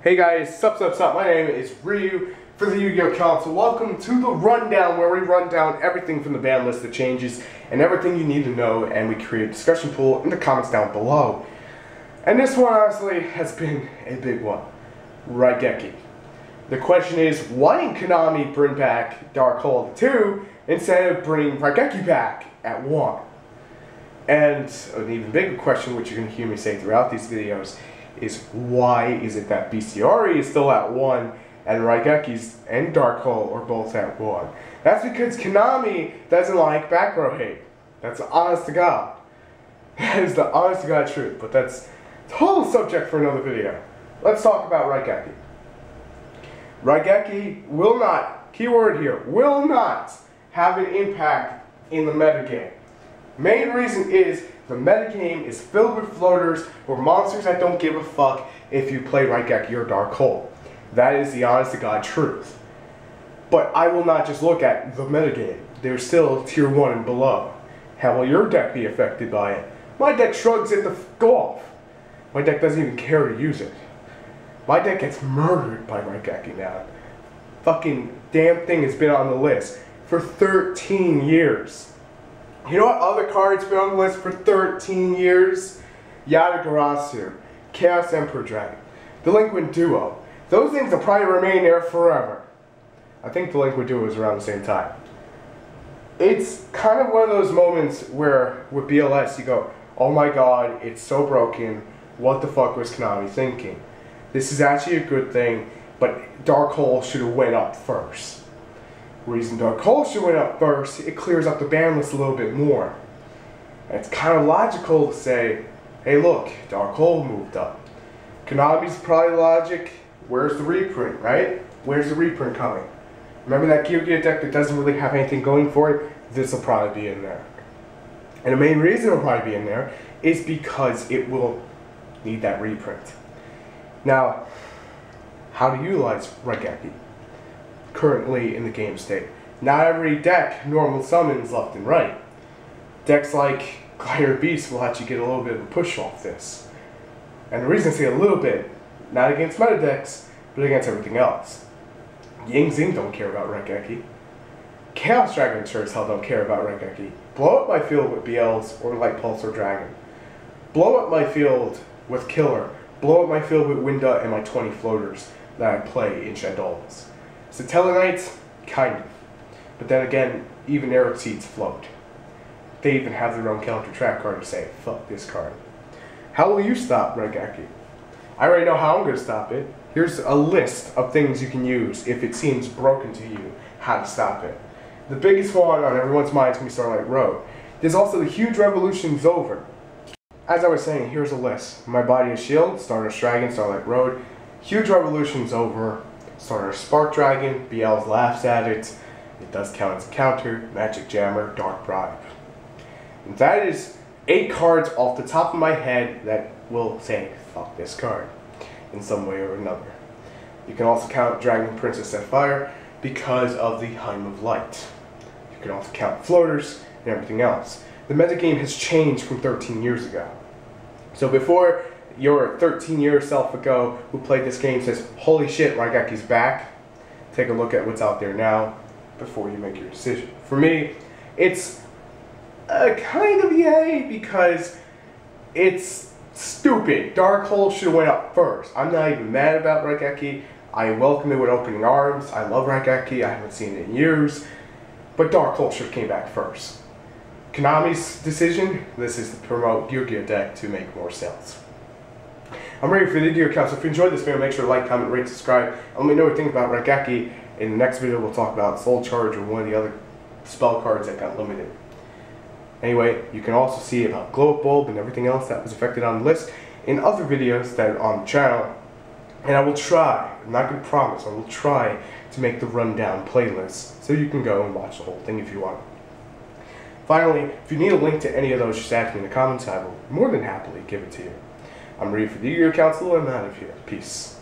Hey guys, sup, my name is Ryu for the Yu-Gi-Oh! Council. Welcome to the rundown where we run down everything from the ban list that changes and everything you need to know, and we create a discussion pool in the comments down below. And this one honestly has been a big one. Rageki. The question is, why didn't Konami bring back Dark Hole at 2 instead of bringing Rageki back at 1? And an even bigger question, which you're going to hear me say throughout these videos, is why is it that BCRE is still at 1 and Rageki's and Dark Hole are both at 1? That's because Konami doesn't like back row hate. That's honest to God. That is the honest to God truth, but that's a total subject for another video. Let's talk about Rageki. Rageki will not, keyword here, will not have an impact in the metagame. Main reason is the metagame is filled with floaters or monsters that don't give a fuck if you play Rageki or Dark Hole. That is the honest to God truth. But I will not just look at the metagame. There's still tier 1 and below. How will your deck be affected by it? My deck shrugs it the go off. My deck doesn't even care to use it. My deck gets murdered by Rageki now. Fucking damn thing has been on the list for 13 years. You know what other cards been on the list for 13 years? Yatagarasu, Chaos Emperor Dragon, Delinquent Duo. Those things will probably remain there forever. I think Delinquent Duo was around the same time. It's kind of one of those moments where with BLS you go, oh my god, it's so broken. What the fuck was Konami thinking? This is actually a good thing, but Dark Hole should have went up first. Reason Dark Hole should went up first, it clears up the ban list a little bit more. And it's kind of logical to say, hey look, Dark Hole moved up. Konami's probably logic, where's the reprint, right? Where's the reprint coming? Remember that Yu-Gi-Oh! Deck that doesn't really have anything going for it? This will probably be in there. And the main reason it'll probably be in there is because it will need that reprint. Now, how to utilize Rageki currently in the game state. Not every deck normal summons left and right. Decks like Glider Beast will let you get a little bit of a push off this. And the reason I say a little bit, not against meta decks, but against everything else. Ying Zing don't care about Rageki. Chaos Dragon sure as hell don't care about Rageki. Blow up my field with BLs or Light Pulse or Dragon. Blow up my field with Killer. Blow up my field with Winda and my 20 floaters that I play in Shadows. Satellite, kind of. But then again, even Eric Seeds float. They even have their own counter trap card to say, fuck this card. How will you stop Rageki? I already know how I'm going to stop it. Here's a list of things you can use if it seems broken to you, how to stop it. The biggest one on everyone's mind is going to be Starlight Road. There's also the Huge Revolution's Over. As I was saying, here's a list. My Body of Shield, Stardust Dragon, Starlight Road, Huge Revolution's Over, Stardust Spark Dragon, BL's laughs at it, it does count as a counter, Magic Jammer, Dark Bribe. And that is 8 cards off the top of my head that will say, fuck this card, in some way or another. You can also count Dragon Princess Sapphire because of the Heim of Light. You can also count floaters and everything else. The metagame has changed from 13 years ago. So before your 13-year self ago who played this game says, holy shit, Rageki's back, take a look at what's out there now before you make your decision. For me, it's a kind of yay because it's stupid. Dark Hole should have went up first. I'm not even mad about Rageki. I welcome it with opening arms. I love Rageki. I haven't seen it in years. But Dark Hole should have came back first. Konami's decision, this is to promote Yu-Gi-Oh! Deck to make more sales. I'm ready for the TheYugiohCouncil. If you enjoyed this video, make sure to like, comment, rate, subscribe. And let me know what you think about Rageki. In the next video, we'll talk about Soul Charge or one of the other spell cards that got limited. Anyway, you can also see about Glow Up Bulb and everything else that was affected on the list in other videos that are on the channel. And I will try, I'm not going to promise, I will try to make the rundown playlist so you can go and watch the whole thing if you want. Finally, if you need a link to any of those, just ask me in the comments. I will more than happily give it to you. I'm ready for the TheYugiohCouncil, and I'm out of here. Peace.